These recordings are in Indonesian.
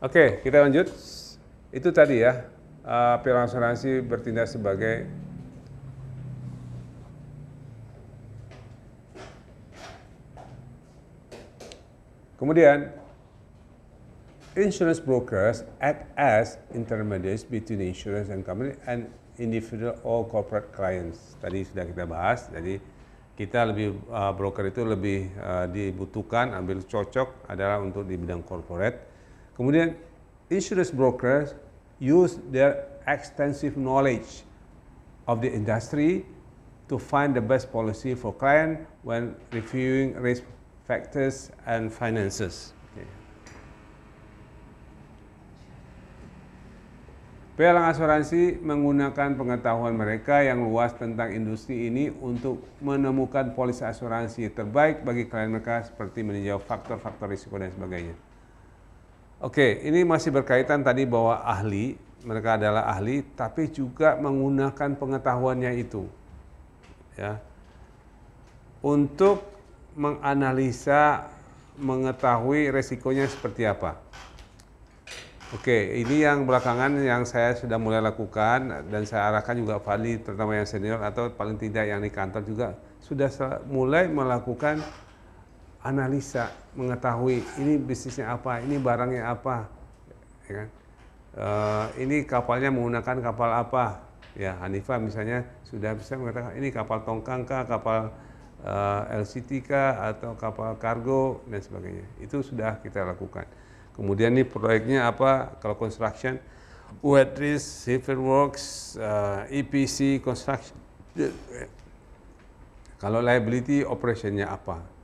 Oke, kita lanjut. Itu tadi ya, pilar asuransi bertindak sebagai kemudian insurance brokers act as intermediaries between insurance and company and individual or corporate clients. Tadi sudah kita bahas, jadi kita lebih broker itu lebih dibutuhkan, ambil cocok adalah untuk di bidang corporate. Kemudian insurance brokers use their extensive knowledge of the industry to find the best policy for client when reviewing risk factors and finances. Okay. Pilar asuransi menggunakan pengetahuan mereka yang luas tentang industri ini untuk menemukan polis asuransi terbaik bagi klien mereka seperti meninjau faktor-faktor risiko dan sebagainya. Oke, ini masih berkaitan tadi bahwa ahli, mereka adalah ahli, tapi juga menggunakan pengetahuannya itu, ya, untuk menganalisa, mengetahui resikonya seperti apa. Oke, ini yang belakangan yang saya sudah mulai lakukan dan saya arahkan juga Fadli, terutama yang senior atau paling tidak yang di kantor juga sudah mulai melakukan analisa, mengetahui ini bisnisnya apa, ini barangnya apa, ya kan? Ini kapalnya menggunakan kapal apa, ya Hanifah misalnya sudah bisa mengatakan ini kapal tongkang kah, kapal LCT kah, atau kapal kargo dan sebagainya. Itu sudah kita lakukan. Kemudian ini proyeknya apa, kalau construction, wet risk, civil works, EPC, construction. Kalau liability, operationnya apa.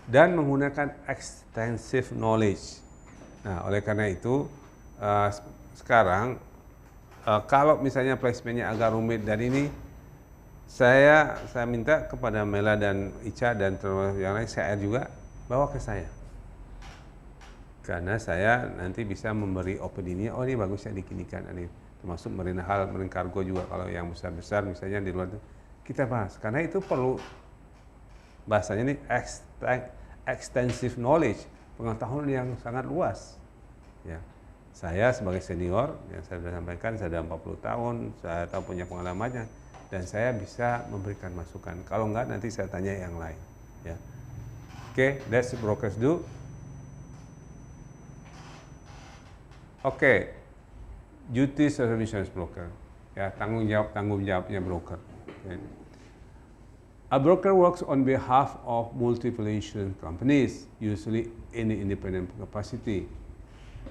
Dan menggunakan extensive knowledge. Nah, oleh karena itu, sekarang, kalau misalnya placementnya agak rumit dan ini, saya minta kepada Mela dan Ica dan yang lain, saya juga, bawa ke saya. Karena saya nanti bisa memberi opini, oh ini bagusnya dikinikan, ini termasuk marine cargo juga kalau yang besar-besar misalnya di luar itu kita bahas. Karena itu perlu bahasanya ini extensive knowledge, pengetahuan yang sangat luas. Ya, saya sebagai senior yang saya sudah sampaikan, saya sudah 40 tahun, saya tahu punya pengalamannya dan saya bisa memberikan masukan. Kalau enggak nanti saya tanya yang lain. Ya, oke, that's what brokers do. Oke, duties of insurance broker, ya tanggung jawabnya broker. Okay. A broker works on behalf of multiple insurance companies, usually in independent capacity.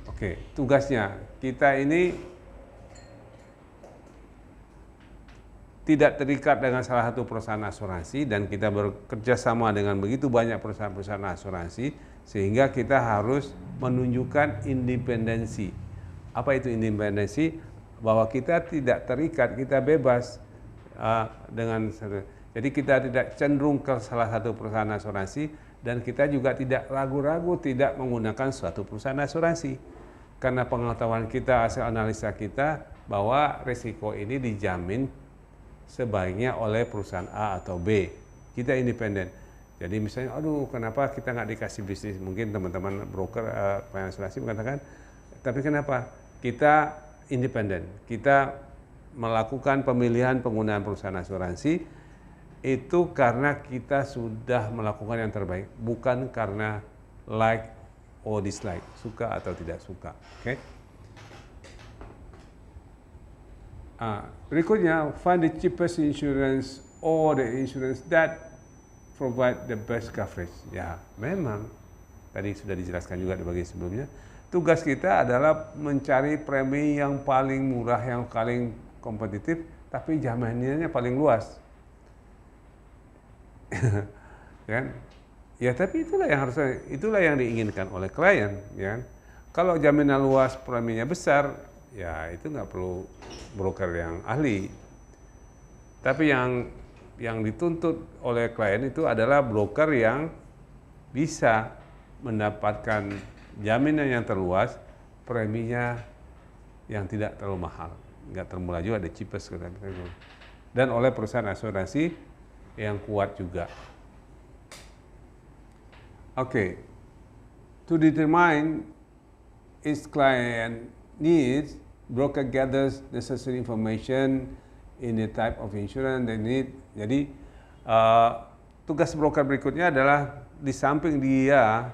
Oke, tugasnya kita ini tidak terikat dengan salah satu perusahaan asuransi dan kita bekerja sama dengan begitu banyak perusahaan-perusahaan asuransi sehingga kita harus menunjukkan independensi. Apa itu independensi? Bahwa kita tidak terikat, kita bebas dengan. Jadi kita tidak cenderung ke salah satu perusahaan asuransi dan kita juga tidak ragu-ragu tidak menggunakan suatu perusahaan asuransi. Karena pengetahuan kita, hasil analisa kita bahwa risiko ini dijamin sebaiknya oleh perusahaan A atau B. Kita independen. Jadi misalnya, aduh kenapa kita nggak dikasih bisnis? Mungkin teman-teman broker asuransi mengatakan, tapi kenapa? Kita independen. Kita melakukan pemilihan penggunaan perusahaan asuransi itu karena kita sudah melakukan yang terbaik, bukan karena like or dislike, suka atau tidak suka. Oke? Berikutnya, find the cheapest insurance or the insurance that provide the best coverage. Ya, memang tadi sudah dijelaskan juga di bagian sebelumnya. Tugas kita adalah mencari premi yang paling murah, yang paling kompetitif, tapi jaminannya paling luas. Kan? Ya, tapi itulah yang diinginkan oleh klien, ya. Kalau jaminan luas, preminya besar, ya itu nggak perlu broker yang ahli. Tapi yang dituntut oleh klien itu adalah broker yang bisa mendapatkan jaminan yang terluas, preminya yang tidak terlalu mahal, nggak termurah juga, ada cheapest, dan oleh perusahaan asuransi yang kuat juga. Oke, to determine its client needs, broker gathers necessary information in the type of insurance they need. Jadi tugas broker berikutnya adalah di samping dia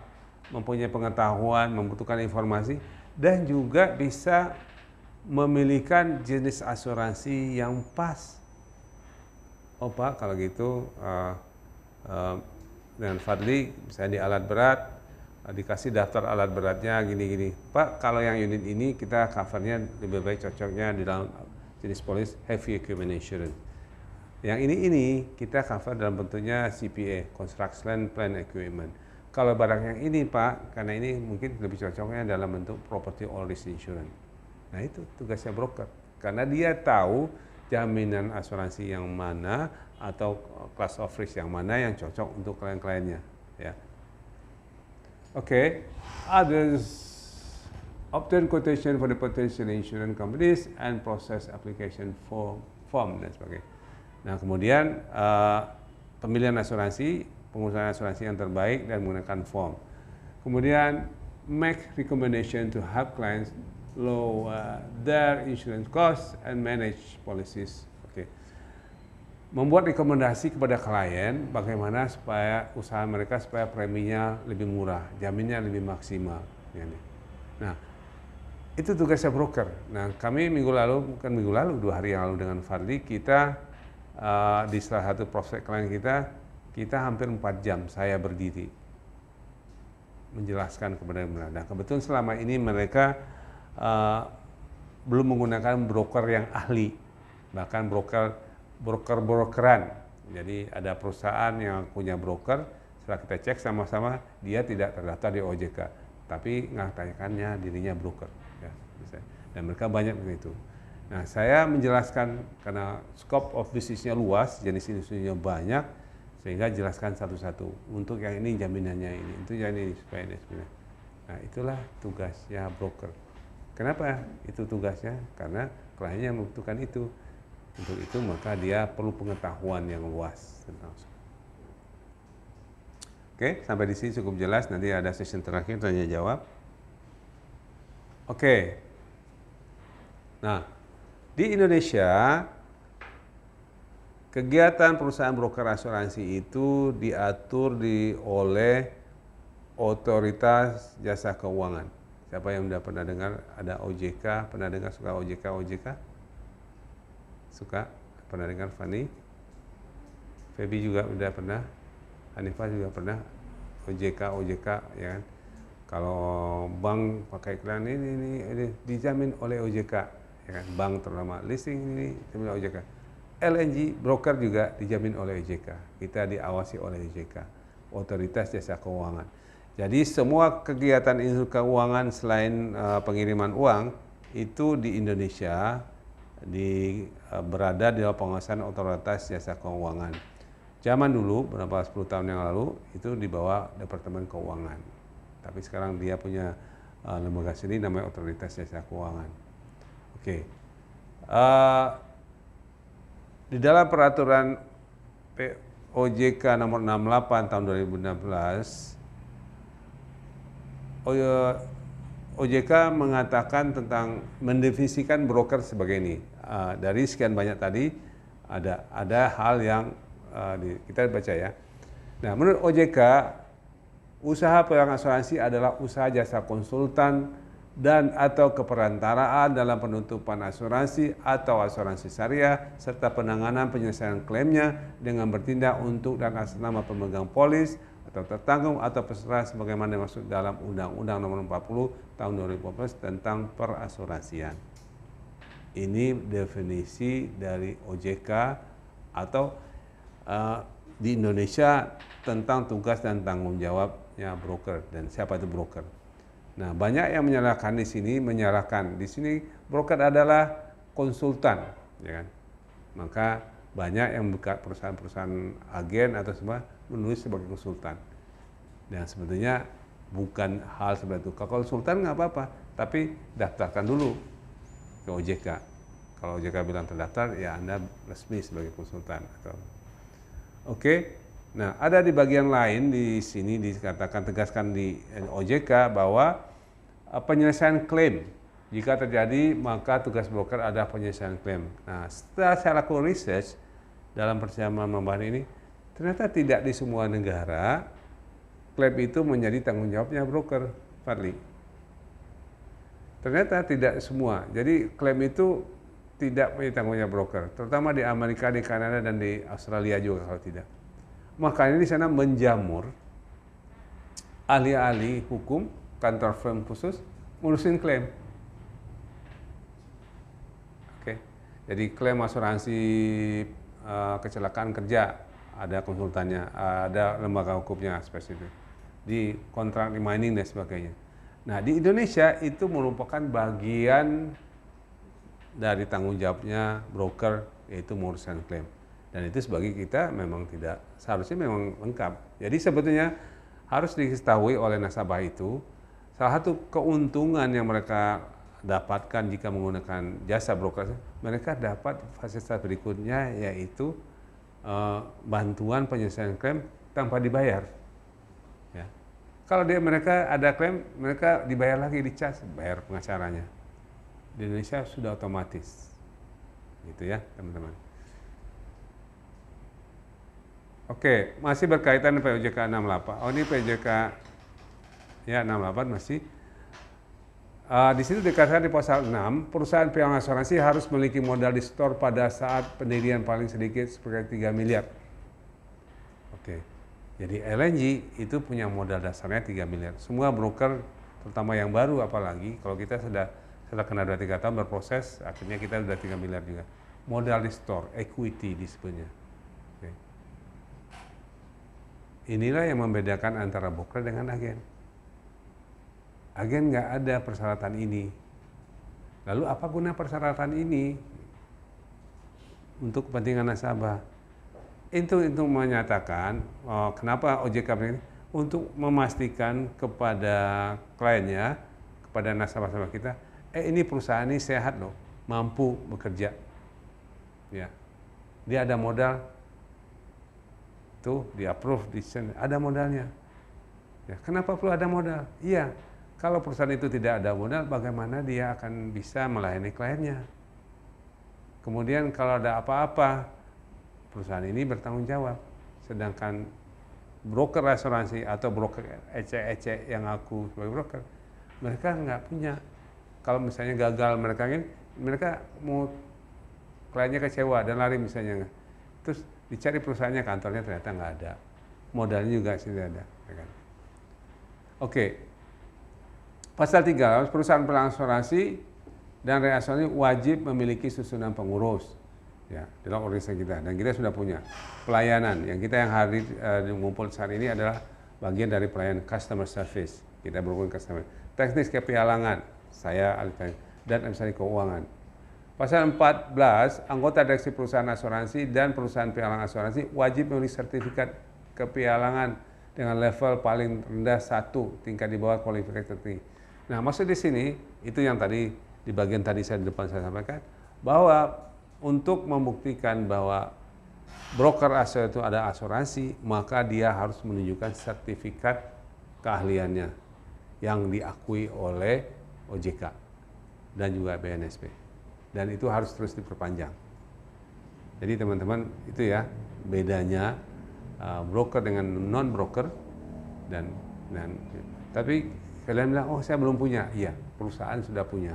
mempunyai pengetahuan, membutuhkan informasi, dan juga bisa memilihkan jenis asuransi yang pas. Oh Pak, kalau gitu dengan Fadli misalnya di alat berat, dikasih daftar alat beratnya gini-gini. Pak, kalau yang unit ini kita covernya lebih baik cocoknya di dalam jenis polis heavy equipment insurance. Yang ini kita cover dalam bentuknya CPA, Construction Plan Equipment. Kalau barang yang ini Pak, karena ini mungkin lebih cocoknya dalam bentuk Property All Risk Insurance. Nah itu tugasnya broker, karena dia tahu jaminan asuransi yang mana atau class of risk yang mana yang cocok untuk klien-kliennya. Ya. Okay, others obtain quotation for the potential insurance companies and process application form dan sebagainya. Nah kemudian pemilihan asuransi, pengurusan asuransi yang terbaik dan menggunakan form. Kemudian make recommendation to help clients lower their insurance costs and manage policies. Okay. Membuat rekomendasi kepada klien bagaimana supaya usaha mereka supaya preminya lebih murah, jaminnya lebih maksimal. Nah itu tugasnya broker. Nah kami minggu lalu 2 hari yang lalu dengan Fadli kita di salah satu prospek klien kita hampir 4 jam saya berdiri menjelaskan kepada mereka. Nah, kebetulan selama ini mereka belum menggunakan broker yang ahli, bahkan brokeran. Jadi ada perusahaan yang punya broker, setelah kita cek sama-sama dia tidak terdaftar di OJK, tapi mengatakannya dirinya broker. Ya, dan mereka banyak begitu. Nah, saya menjelaskan karena scope of business-nya luas, jenis industrinya banyak, sehingga jelaskan satu-satu. Untuk yang ini jaminannya ini, itu yang ini supaya ini. Nah, itulah tugasnya broker. Kenapa itu tugasnya? Karena kliennya membutuhkan itu. Untuk itu maka dia perlu pengetahuan yang luas tentang. Oke, sampai di sini cukup jelas. Nanti ada sesi terakhir tanya jawab. Oke. Nah, di Indonesia kegiatan perusahaan broker asuransi itu diatur oleh Otoritas Jasa Keuangan. Siapa yang sudah pernah dengar ada OJK? Pernah dengar suka OJK? Suka? Pernah dengar Fani? Febi juga udah pernah? Hanifah juga pernah? OJK ya kan? Kalau bank pakai iklan ini dijamin oleh OJK, ya kan? Bank terutama leasing ini dijamin oleh OJK. LNG broker juga dijamin oleh OJK. Kita diawasi oleh OJK, Otoritas Jasa Keuangan. Jadi semua kegiatan industri keuangan selain pengiriman uang itu di Indonesia berada di bawah pengawasan Otoritas Jasa Keuangan. Zaman dulu berapa 10 tahun yang lalu itu di bawah Departemen Keuangan. Tapi sekarang dia punya lembaga sendiri namanya Otoritas Jasa Keuangan. Oke. Di dalam peraturan OJK nomor 68 tahun 2016, OJK mengatakan tentang mendefinisikan broker sebagai ini. Dari sekian banyak tadi ada hal yang kita baca ya. Nah, menurut OJK, usaha pegang asuransi adalah usaha jasa konsultan dan atau keperantaraan dalam penutupan asuransi atau asuransi syariah serta penanganan penyelesaian klaimnya dengan bertindak untuk dan atas nama pemegang polis atau tertanggung atau peserta sebagaimana dimaksud dalam Undang-Undang Nomor 40 Tahun 2014 tentang perasuransian. Ini definisi dari OJK atau di Indonesia tentang tugas dan tanggung jawabnya broker dan siapa itu broker. Nah, banyak yang menyalahkan di sini, broker adalah konsultan, ya kan? Maka banyak yang buka perusahaan-perusahaan agen atau semua menulis sebagai konsultan. Dan sebetulnya bukan hal seperti itu. Kalau konsultan nggak apa-apa, tapi daftarkan dulu ke OJK. Kalau OJK bilang terdaftar, ya Anda resmi sebagai konsultan. Oke. Nah, ada di bagian lain di sini dikatakan tegaskan di OJK bahwa penyelesaian klaim. Jika terjadi, maka tugas broker ada penyelesaian klaim. Nah, setelah saya lakukan research dalam perjalanan membahas ini, ternyata tidak di semua negara klaim itu menjadi tanggung jawabnya broker, Fadli. Ternyata tidak semua. Jadi klaim itu tidak menjadi tanggung jawab broker, terutama di Amerika, di Kanada, dan di Australia juga kalau tidak. Makanya di sana menjamur ahli-ahli hukum, kantor firm khusus ngurusin klaim. Oke. Jadi klaim asuransi kecelakaan kerja ada konsultannya, ada lembaga hukumnya spesifik. Di kontrak di mining dan sebagainya. Nah, di Indonesia itu merupakan bagian dari tanggung jawabnya broker, yaitu mengurusan klaim. Dan itu sebagai kita memang tidak, seharusnya memang lengkap. Jadi sebetulnya harus diketahui oleh nasabah itu, salah satu keuntungan yang mereka dapatkan jika menggunakan jasa broker, mereka dapat fasilitas berikutnya, yaitu bantuan penyelesaian klaim tanpa dibayar. Ya. Kalau mereka ada klaim, mereka dibayar lagi, dicas, bayar pengacaranya. Di Indonesia sudah otomatis, gitu ya teman-teman. Oke, masih berkaitan dengan POJK 68. Oh, ini POJK ya 68 masih. Di situ dikatakan di pasal 6, perusahaan piutang asuransi harus memiliki modal di store pada saat pendirian paling sedikit seperti 3 miliar. Oke, jadi LNG itu punya modal dasarnya 3 miliar. Semua broker, terutama yang baru, apalagi kalau kita sudah kena 2-3 tahun berproses, akhirnya kita sudah 3 miliar juga. Modal di store, equity disebutnya. Oke. Inilah yang membedakan antara broker dengan agen. Agen nggak ada persyaratan ini. Lalu apa guna persyaratan ini untuk kepentingan nasabah? Itu menyatakan kenapa OJK ini untuk memastikan kepada kliennya, kepada nasabah-nasabah kita, ini perusahaan ini sehat loh, mampu bekerja. Ya. Dia ada modal. Tuh, di approve, ada modalnya. Ya, kenapa perlu ada modal? Iya. Kalau perusahaan itu tidak ada modal, bagaimana dia akan bisa melayani kliennya? Kemudian kalau ada apa-apa, perusahaan ini bertanggung jawab. Sedangkan broker asuransi atau broker ecek-ecek yang aku sebagai broker, mereka nggak punya. Kalau misalnya gagal mereka mau kliennya kecewa dan lari misalnya. Terus dicari perusahaannya, kantornya ternyata nggak ada. Modalnya juga tidak ada. Ya kan? Oke. Pasal 3, perusahaan asuransi dan reasuransi wajib memiliki susunan pengurus ya dalam organisasi kita, dan kita sudah punya pelayanan yang hadir mengumpul saat ini adalah bagian dari pelayanan customer service. Kita berhubungan customer, teknis kepialangan, saya alih dan administrasi keuangan. Pasal 14, anggota direksi perusahaan asuransi dan perusahaan pialangan asuransi wajib memiliki sertifikat kepialangan dengan level paling rendah 1, tingkat di bawah kualifikasi tertinggi. Nah, maksud di sini itu yang tadi di bagian tadi saya di depan saya sampaikan, bahwa untuk membuktikan bahwa broker asuransi itu ada asuransi, maka dia harus menunjukkan sertifikat keahliannya yang diakui oleh OJK dan juga BNSP. Dan itu harus terus diperpanjang. Jadi teman-teman, itu ya bedanya broker dengan non broker dan tapi kalian bilang, oh saya belum punya. Iya, perusahaan sudah punya.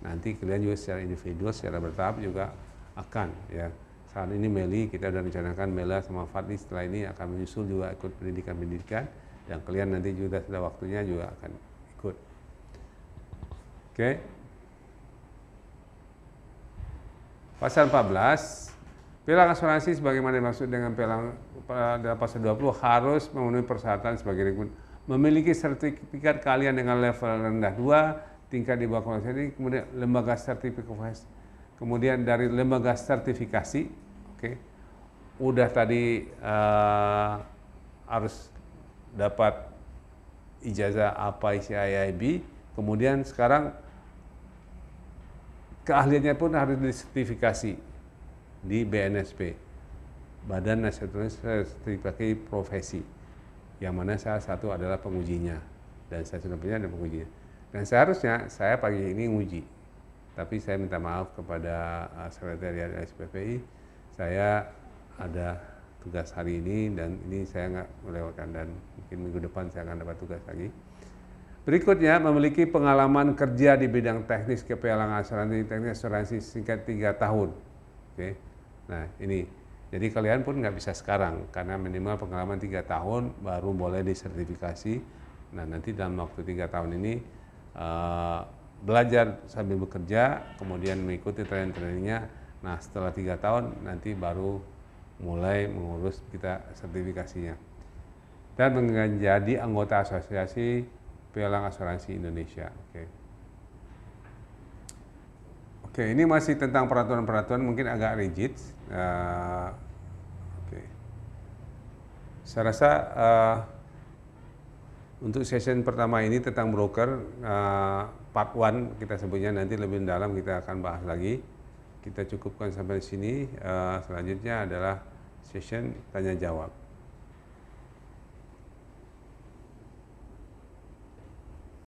Nanti kalian juga secara individual, secara bertahap juga akan ya. Saat ini Meli, kita sudah rencanakan Mela sama Fadli setelah ini akan menyusul juga ikut pendidikan, dan kalian nanti juga sudah waktunya juga akan ikut. Oke. Pasal 14, pialang asuransi sebagaimana dimaksud dengan pialang dalam pasal 20 harus memenuhi persyaratan sebagai berikut: memiliki sertifikat keahlian dengan level rendah 2, tingkat di bawah kualifikasi, kemudian lembaga sertifikasi, kemudian dari lembaga sertifikasi, oke, udah tadi harus dapat ijazah APA ICIIB, kemudian sekarang keahliannya pun harus disertifikasi di BNSP, Badan Nasional Sertifikasi Profesi, yang mana salah satu adalah pengujinya, dan saya sudah punya ada pengujinya. Dan seharusnya saya pagi ini nguji, tapi saya minta maaf kepada sekretariat SPPI, saya ada tugas hari ini dan ini saya nggak melewatkan, dan mungkin minggu depan saya akan dapat tugas lagi. Berikutnya, memiliki pengalaman kerja di bidang teknis kepialangan asuransi, teknis asuransi singkat 3 tahun. Oke. Nah ini, jadi kalian pun nggak bisa sekarang, karena minimal pengalaman 3 tahun baru boleh disertifikasi. Nah nanti dalam waktu 3 tahun ini belajar sambil bekerja, kemudian mengikuti training-trainingnya. Nah setelah 3 tahun nanti baru mulai mengurus kita sertifikasinya. Dan menjadi anggota asosiasi pialang asuransi Indonesia. Oke, ini masih tentang peraturan-peraturan, mungkin agak rigid. Saya rasa untuk session pertama ini tentang broker, part 1 kita sebutnya, nanti lebih dalam kita akan bahas lagi. Kita cukupkan sampai di sini. Selanjutnya adalah session tanya jawab.